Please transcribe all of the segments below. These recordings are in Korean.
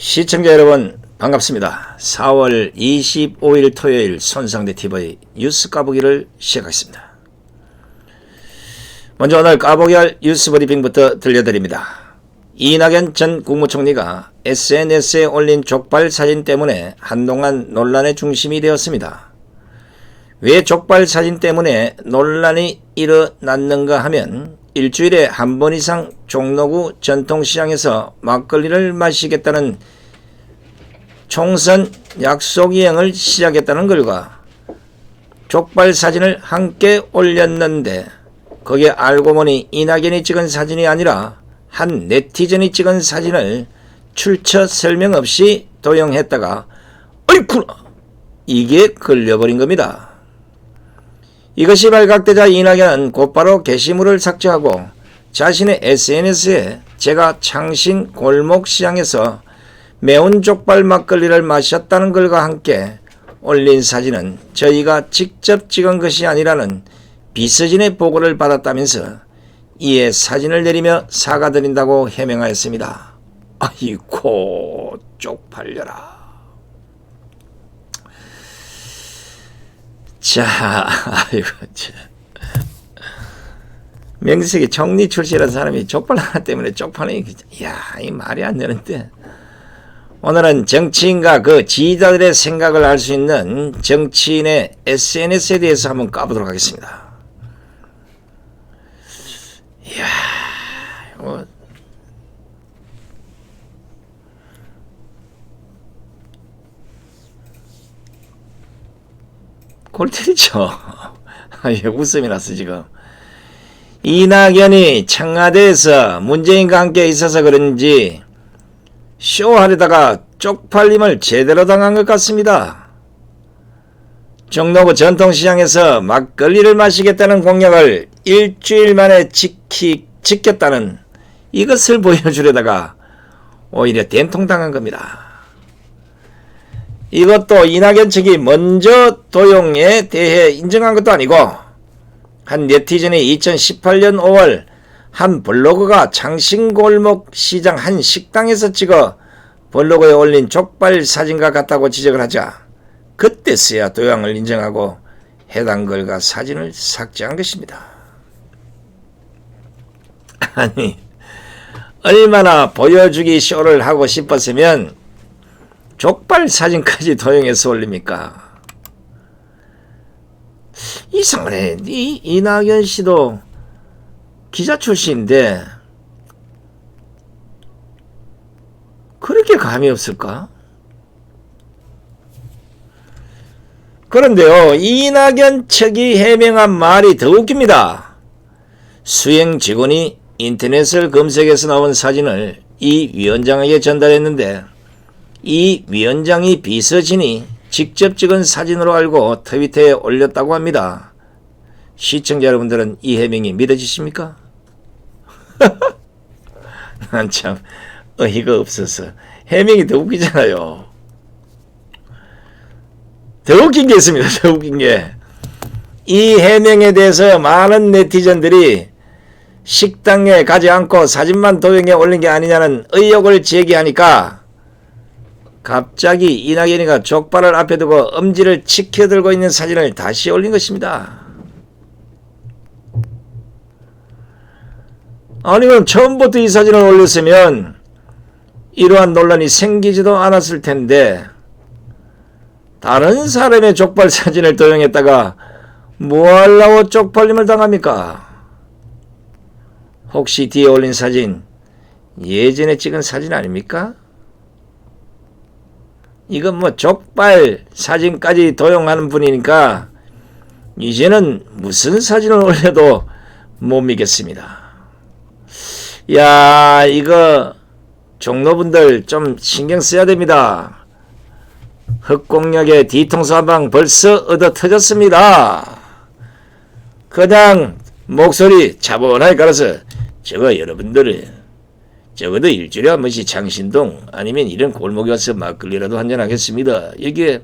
시청자 여러분 반갑습니다. 4월 25일 토요일 손상대 TV 뉴스 까보기를 시작하겠습니다. 먼저 오늘 까보기 할 뉴스 브리핑부터 들려드립니다. 이낙연 전 국무총리가 SNS에 올린 족발 사진 때문에 한동안 논란의 중심이 되었습니다. 왜 족발 사진 때문에 논란이 일어났는가 하면 일주일에 한 번 이상 종로구 전통시장에서 막걸리를 마시겠다는 총선 약속 이행을 시작했다는 글과 족발 사진을 함께 올렸는데 거기에 알고 보니 이낙연이 찍은 사진이 아니라 한 네티즌이 찍은 사진을 출처 설명 없이 도용했다가 어이쿠 이게 걸려버린 겁니다. 이것이 발각되자 이낙연은 곧바로 게시물을 삭제하고 자신의 SNS에 제가 창신 골목시장에서 매운 족발 막걸리를 마셨다는 글과 함께 올린 사진은 저희가 직접 찍은 것이 아니라는 비서진의 보고를 받았다면서 이에 사진을 내리며 사과드린다고 해명하였습니다. 아이고 쪽팔려라. 자, 아이고, 참. 명색이 총리 출신이라는 사람이 족발 하나 때문에 쪽팔리니, 이야, 이 말이 안 되는데. 오늘은 정치인과 그 지지자들의 생각을 알 수 있는 정치인의 SNS에 대해서 한번 까보도록 하겠습니다. 이야, 이거. 골 때리죠. 웃음이 났어 지금. 이낙연이 청와대에서 문재인과 함께 있어서 그런지 쇼하려다가 쪽팔림을 제대로 당한 것 같습니다. 종로구 전통시장에서 막걸리를 마시겠다는 공약을 일주일 만에 지켰다는 이것을 보여주려다가 오히려 된통당한 겁니다. 이것도 이낙연 측이 먼저 도용에 대해 인정한 것도 아니고 한 네티즌이 2018년 5월 한 블로거가 창신골목 시장 한 식당에서 찍어 블로그에 올린 족발 사진과 같다고 지적을 하자 그때서야 도용을 인정하고 해당 글과 사진을 삭제한 것입니다. 아니 얼마나 보여주기 쇼를 하고 싶었으면 족발 사진까지 도용해서 올립니까? 이상하네. 이낙연 씨도 기자 출신인데 그렇게 감이 없을까? 그런데요, 이낙연 측이 해명한 말이 더 웃깁니다. 수행 직원이 인터넷을 검색해서 나온 사진을 이 위원장에게 전달했는데 이 위원장이 비서진이 직접 찍은 사진으로 알고 트위터에 올렸다고 합니다. 시청자 여러분들은 이 해명이 믿어지십니까? 난 참 어이가 없어서 해명이 더 웃기잖아요. 더 웃긴 게 있습니다. 더 웃긴 게 이 해명에 대해서 많은 네티즌들이 식당에 가지 않고 사진만 도용해 올린 게 아니냐는 의혹을 제기하니까 갑자기 이낙연이가 족발을 앞에 두고 엄지를 치켜들고 있는 사진을 다시 올린 것입니다. 아니 그럼 처음부터 이 사진을 올렸으면 이러한 논란이 생기지도 않았을 텐데 다른 사람의 족발 사진을 도용했다가 뭐하려고 쪽팔림을 당합니까? 혹시 뒤에 올린 사진 예전에 찍은 사진 아닙니까? 이건 뭐 족발 사진까지 도용하는 분이니까 이제는 무슨 사진을 올려도 못 믿겠습니다. 야, 이거 종로분들 좀 신경 써야 됩니다. 흑공약의 뒤통수 한 방 벌써 얻어 터졌습니다. 그냥 목소리 차분하게 갈아서 저거 여러분들은 적어도 일주일에 한 번씩 창신동 아니면 이런 골목에 와서 막걸리라도 한잔 하겠습니다. 이게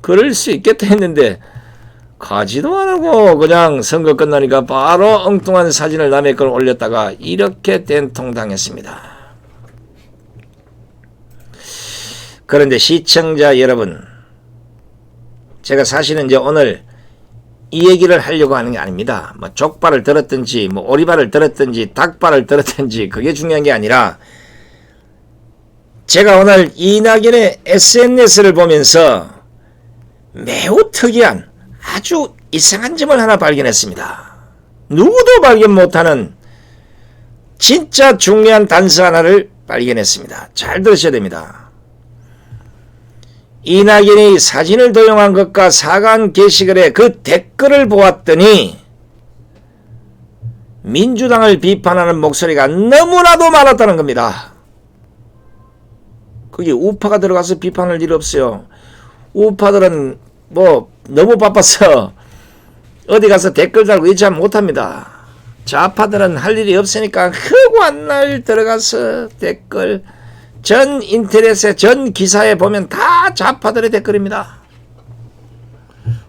그럴 수 있겠다 했는데 가지도 안 하고 그냥 선거 끝나니까 바로 엉뚱한 사진을 남의 걸 올렸다가 이렇게 된통당했습니다. 그런데 시청자 여러분, 제가 사실은 이제 오늘 이 얘기를 하려고 하는 게 아닙니다. 뭐 족발을 들었든지 뭐 오리발을 들었든지 닭발을 들었든지 그게 중요한 게 아니라, 제가 오늘 이낙연의 SNS를 보면서 매우 특이한 아주 이상한 점을 하나 발견했습니다. 누구도 발견 못하는 진짜 중요한 단서 하나를 발견했습니다. 잘 들으셔야 됩니다. 이낙연이 사진을 도용한 것과 사과한 게시글의 그 댓글을 보았더니 민주당을 비판하는 목소리가 너무나도 많았다는 겁니다. 거기 우파가 들어가서 비판할 일 없어요. 우파들은 뭐 너무 바빠서 어디 가서 댓글 달고 이치 못합니다. 좌파들은 할 일이 없으니까 허구한 날 들어가서 댓글, 전 인터넷에 전 기사에 보면 다 좌파들의 댓글입니다.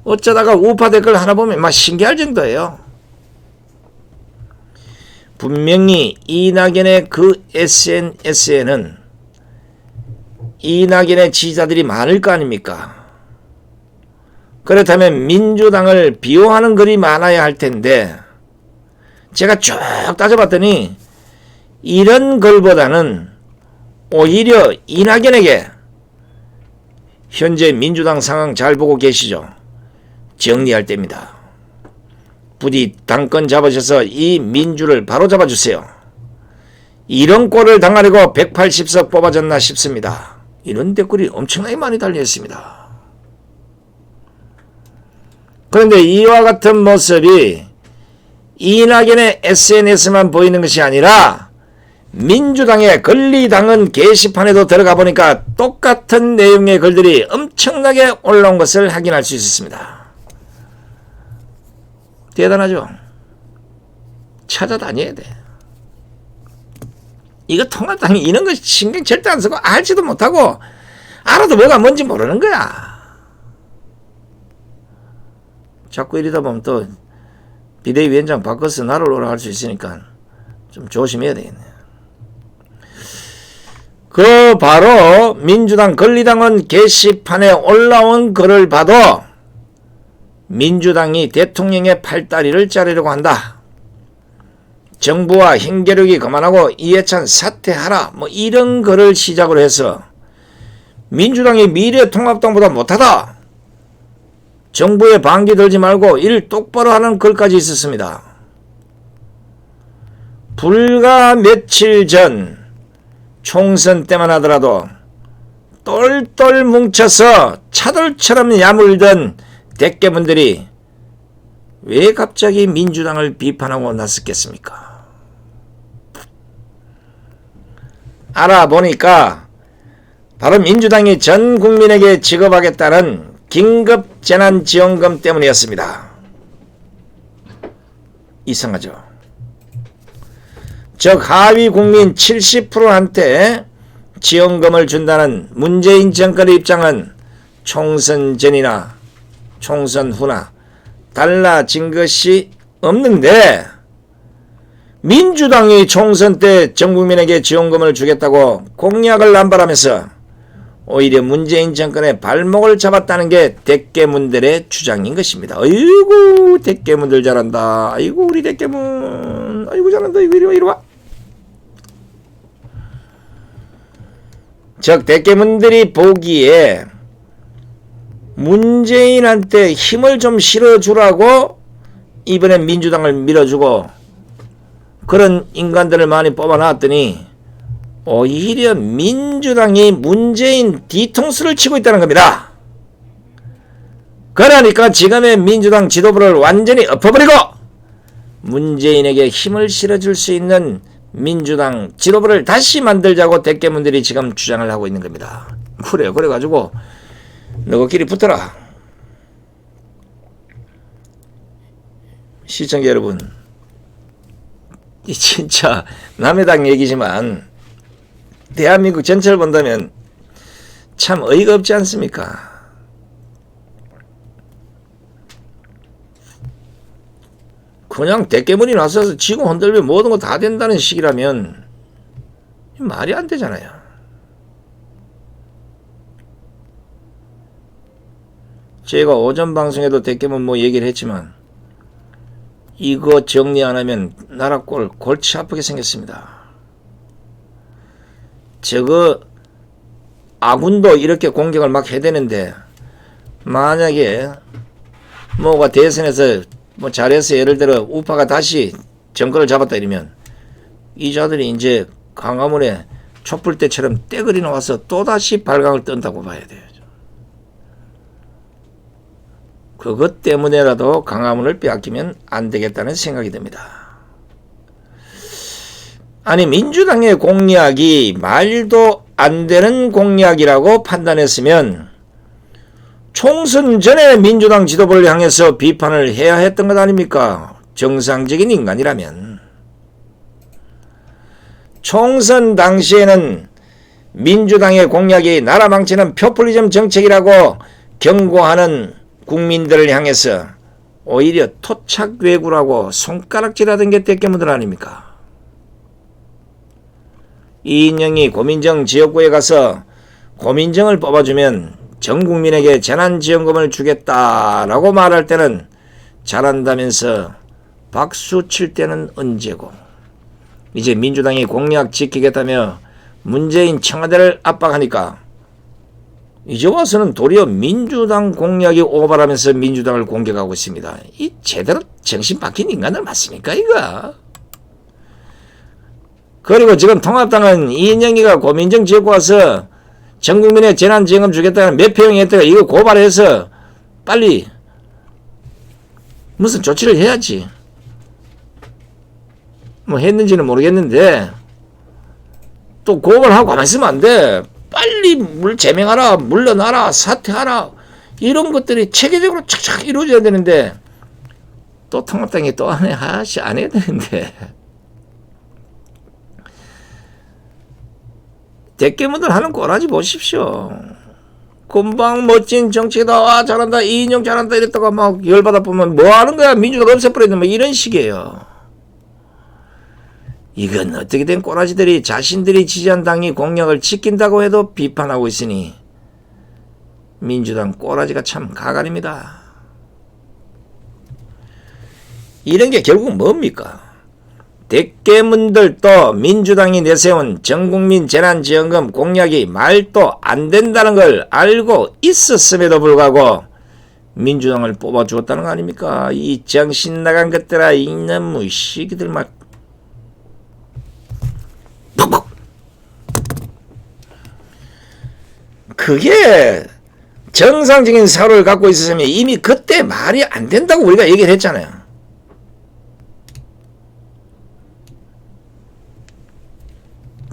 어쩌다가 우파 댓글 하나 보면 막 신기할 정도예요. 분명히 이낙연의 그 SNS에는 이낙연의 지지자들이 많을 거 아닙니까? 그렇다면 민주당을 비호하는 글이 많아야 할 텐데, 제가 쭉 따져봤더니 이런 글보다는 오히려 이낙연에게 현재 민주당 상황 잘 보고 계시죠? 정리할 때입니다. 부디 당권 잡으셔서 이 민주를 바로 잡아주세요. 이런 꼴을 당하려고 180석 뽑아졌나 싶습니다. 이런 댓글이 엄청나게 많이 달려있습니다. 그런데 이와 같은 모습이 이낙연의 SNS만 보이는 것이 아니라 민주당의 권리당헌 게시판에도 들어가 보니까 똑같은 내용의 글들이 엄청나게 올라온 것을 확인할 수 있었습니다. 대단하죠? 찾아다녀야 돼. 이거 통합당이 이런 거 신경 절대 안 쓰고 알지도 못하고 알아도 뭐가 뭔지 모르는 거야. 자꾸 이러다 보면 또 비대위원장 바꿔서 나를 오라 할 수 있으니까 좀 조심해야 되겠네. 그 바로 민주당 권리당원 게시판에 올라온 글을 봐도 민주당이 대통령의 팔다리를 자르려고 한다. 정부와 힘겨루기 그만하고 이해찬 사퇴하라. 뭐 이런 글을 시작으로 해서 민주당이 미래통합당보다 못하다. 정부에 반기 들지 말고 일 똑바로 하는 글까지 있었습니다. 불과 며칠 전 총선 때만 하더라도 똘똘 뭉쳐서 차돌처럼 야물던 대깨문들이 왜 갑자기 민주당을 비판하고 나섰겠습니까? 알아보니까 바로 민주당이 전 국민에게 지급하겠다는 긴급 재난지원금 때문이었습니다. 이상하죠? 즉 하위 국민 70%한테 지원금을 준다는 문재인 정권의 입장은 총선 전이나 총선 후나 달라진 것이 없는데, 민주당이 총선 때 전 국민에게 지원금을 주겠다고 공약을 남발하면서 오히려 문재인 정권의 발목을 잡았다는 게 대깨문들의 주장인 것입니다. 아이고 대깨문들 잘한다. 아이고 우리 대깨문 아이고 잘한다. 이거 이리 와. 즉 대깨문들이 보기에 문재인한테 힘을 좀 실어주라고 이번엔 민주당을 밀어주고 그런 인간들을 많이 뽑아놨더니 오히려 민주당이 문재인 뒤통수를 치고 있다는 겁니다. 그러니까 지금의 민주당 지도부를 완전히 엎어버리고 문재인에게 힘을 실어줄 수 있는 민주당 지도부를 다시 만들자고 대깨문들이 지금 주장을 하고 있는 겁니다. 그래요. 그래가지고 너희끼리 붙어라. 시청자 여러분, 이 진짜 남의 당 얘기지만 대한민국 전체를 본다면 참 어이가 없지 않습니까? 그냥 대깨문이 나서서 지구 흔들면 모든 거 다 된다는 식이라면 말이 안 되잖아요. 제가 오전 방송에도 대개만 뭐 얘기를 했지만 이거 정리 안 하면 나라 꼴 골치 아프게 생겼습니다. 저거 아군도 이렇게 공격을 막 해대는데 만약에 뭐가 대선에서 뭐 잘해서 예를 들어 우파가 다시 정권을 잡았다 이러면 이 자들이 이제 광화문에 촛불 때처럼 떼거리 나와서 또다시 발광을 뜬다고 봐야 돼요. 그것 때문에라도 광화문을 빼앗기면 안 되겠다는 생각이 듭니다. 아니 민주당의 공약이 말도 안 되는 공약이라고 판단했으면 총선 전에 민주당 지도부를 향해서 비판을 해야 했던 것 아닙니까? 정상적인 인간이라면. 총선 당시에는 민주당의 공약이 나라 망치는 포퓰리즘 정책이라고 경고하는 국민들을 향해서 오히려 토착외구라고 손가락질하던 게 대깨문들 아닙니까? 이인영이 고민정 지역구에 가서 고민정을 뽑아주면 전 국민에게 재난지원금을 주겠다라고 말할 때는 잘한다면서 박수 칠 때는 언제고, 이제 민주당이 공약 지키겠다며 문재인 청와대를 압박하니까 이제 와서는 도리어 민주당 공약이 오바라면서 민주당을 공격하고 있습니다. 이 제대로 정신 박힌 인간들 맞습니까 이거? 그리고 지금 통합당은 이인영이가 고민정 지역구 와서 전 국민의 재난지원금 주겠다는 몇 표형이 했다가 이거 고발해서 빨리 무슨 조치를 해야지. 뭐 했는지는 모르겠는데 또 고발하고 가만히 있으면 안 돼. 빨리 제명하라, 물러나라, 사퇴하라, 이런 것들이 체계적으로 착착 이루어져야 되는데 또 통합당이 또 안 해야 되는데 대깨문들 하는 꼬라지 보십시오. 금방 멋진 정치다, 와 잘한다, 이인영 잘한다 이랬다가 막 열받아 보면 뭐 하는 거야, 민주당 없애버리는 뭐 이런 식이에요. 이건 어떻게 된 꼬라지들이 자신들이 지지한 당이 공약을 지킨다고 해도 비판하고 있으니 민주당 꼬라지가 참 가관입니다. 이런 게 결국 뭡니까? 대깨문들도 민주당이 내세운 전국민 재난지원금 공약이 말도 안 된다는 걸 알고 있었음에도 불구하고 민주당을 뽑아주었다는 거 아닙니까? 이 정신 나간 것들아, 이놈의 시기들 막 퍽퍽. 그게 정상적인 사고를 갖고 있었으면 이미 그때 말이 안 된다고 우리가 얘기를 했잖아요.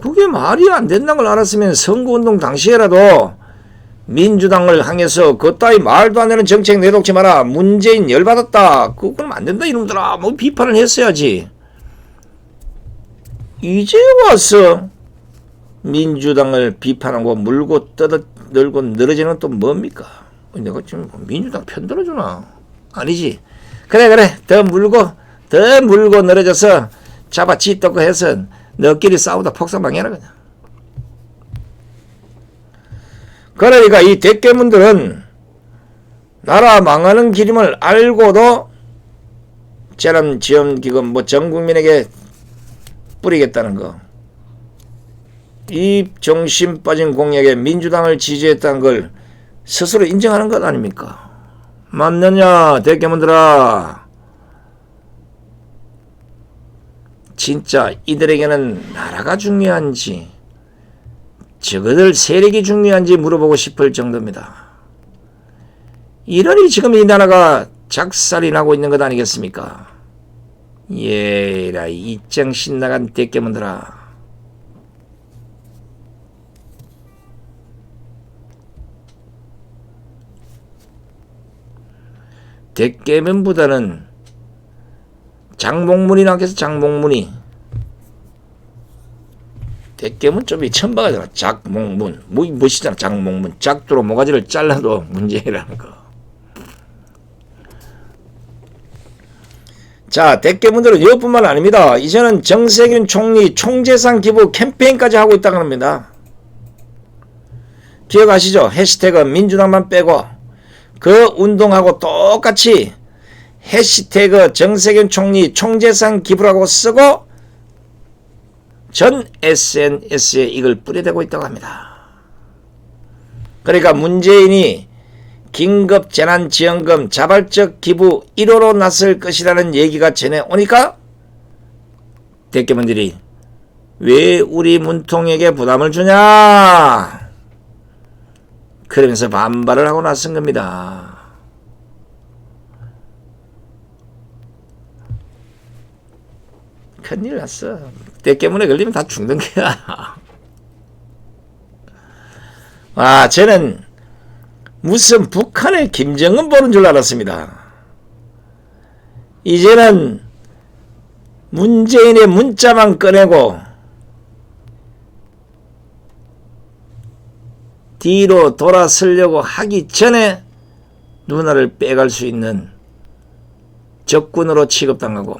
그게 말이 안 된다는 걸 알았으면 선거운동 당시에라도 민주당을 향해서 그따위 말도 안 되는 정책 내놓지 마라, 문재인 열받았다, 그건 안 된다 이놈들아, 뭐 비판을 했어야지. 이제 와서 민주당을 비판하고 물고 늘고 늘어지는 또 뭡니까? 내가 지금 민주당 편 들어주나? 아니지. 그래 더 물고 늘어져서 잡아치 떴고 해서 너끼리 싸우다 폭삭망해라 그냥. 그러니까 이 대깨문들은 나라 망하는 길임을 알고도 재난지원기금 뭐 전 국민에게 뿌리겠다는 거, 이 정신 빠진 공약에 민주당을 지지했다는 걸 스스로 인정하는 것 아닙니까? 맞느냐 대깨문들아? 진짜 이들에게는 나라가 중요한지 저거들 세력이 중요한지 물어보고 싶을 정도입니다. 이러니 지금 이 나라가 작살이 나고 있는 것 아니겠습니까? 예라 이 정신 나간 대깨문들아. 대깨문보다는 장목문이 나겠어. 장목문이 대깨문 좀 천박하잖아. 작목문 멋이잖아. 장목문 작두로 모가지를 잘라도 문제라는 거. 자, 대깨문들은 이것뿐만 아닙니다. 이제는 정세균 총리 총재산 기부 캠페인까지 하고 있다고 합니다. 기억하시죠? 해시태그 민주당만 빼고 그 운동하고 똑같이 해시태그 정세균 총리 총재산 기부라고 쓰고 전 SNS에 이걸 뿌려대고 있다고 합니다. 그러니까 문재인이 긴급재난지원금 자발적 기부 1호로 나설 것이라는 얘기가 전해 오니까 대개분들이 왜 우리 문통에게 부담을 주냐 그러면서 반발을 하고 나선 겁니다. 큰일 났어. 대깨문에 걸리면 다 죽는 거야. 아, 저는 무슨 북한의 김정은 보는 줄 알았습니다. 이제는 문재인의 문자만 꺼내고 뒤로 돌아서려고 하기 전에 누나를 빼갈 수 있는 적군으로 취급당하고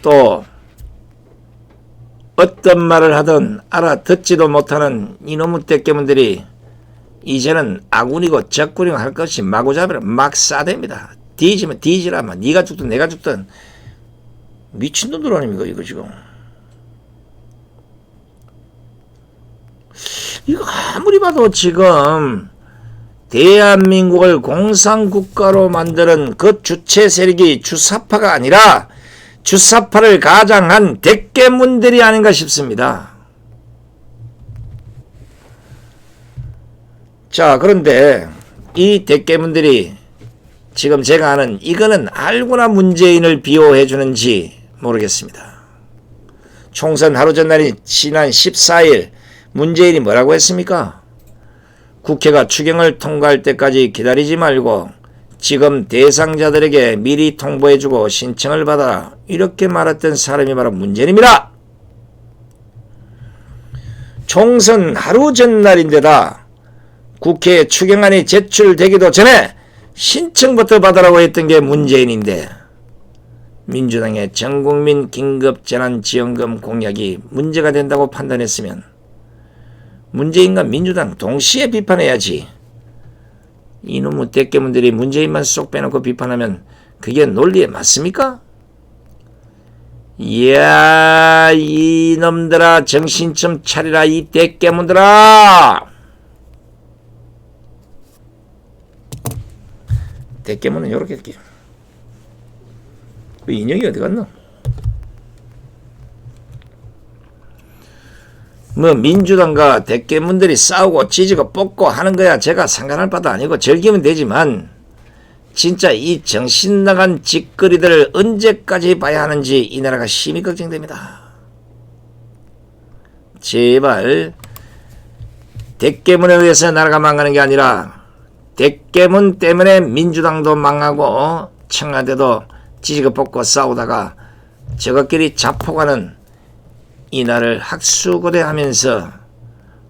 또 어떤 말을 하든 알아듣지도 못하는 이놈의 떼깨문들이 이제는 아군이고 적군이고 할 것이 마구잡이로 막 싸댑니다. 뒤지면 뒤지라마. 네가 죽든 내가 죽든 미친놈들 아닙니까 이거 지금. 이거 아무리 봐도 지금 대한민국을 공산국가로 만드는 그 주체 세력이 주사파가 아니라 주사파를 가장한 대깨문들이 아닌가 싶습니다. 자, 그런데 이 대깨문들이 지금 제가 아는 이거는 알고나 문재인을 비호해 주는지 모르겠습니다. 총선 하루 전날인 지난 14일 문재인이 뭐라고 했습니까? 국회가 추경을 통과할 때까지 기다리지 말고 지금 대상자들에게 미리 통보해주고 신청을 받아라. 이렇게 말했던 사람이 바로 문재인입니다. 총선 하루 전날인데다 국회에 추경안이 제출되기도 전에 신청부터 받으라고 했던 게 문재인인데 민주당의 전국민 긴급재난지원금 공약이 문제가 된다고 판단했으면 문재인과 민주당 동시에 비판해야지. 이놈의 대깨문들이 문재인만 쏙 빼놓고 비판하면 그게 논리에 맞습니까? 이야, 이놈들아 정신 좀 차리라. 이 대깨문들아. 대깨문은 요렇게 할게요. 그 인형이 어디 갔노? 뭐 민주당과 대깨문들이 싸우고 찢고 뽑고 하는 거야 제가 상관할 바도 아니고 즐기면 되지만 진짜 이 정신나간 짓거리들을 언제까지 봐야 하는지 이 나라가 심히 걱정됩니다. 제발 대깨문에 의해서 나라가 망하는 게 아니라 대깨문 때문에 민주당도 망하고 청와대도 찢고 뽑고 싸우다가 저것끼리 자포가는 이날을 학수고대하면서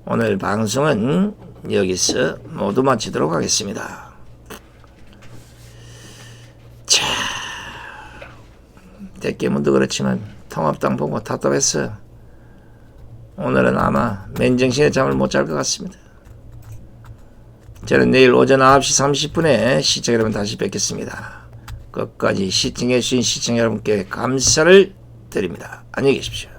오늘 방송은 여기서 모두 마치도록 하겠습니다. 자, 대깨문도 그렇지만 통합당 보고 답답했어. 오늘은 아마 맨정신에 잠을 못 잘 것 같습니다. 저는 내일 오전 9시 30분에 시청자 여러분 다시 뵙겠습니다. 끝까지 시청해 주신 시청자 여러분께 감사를 드립니다. 안녕히 계십시오.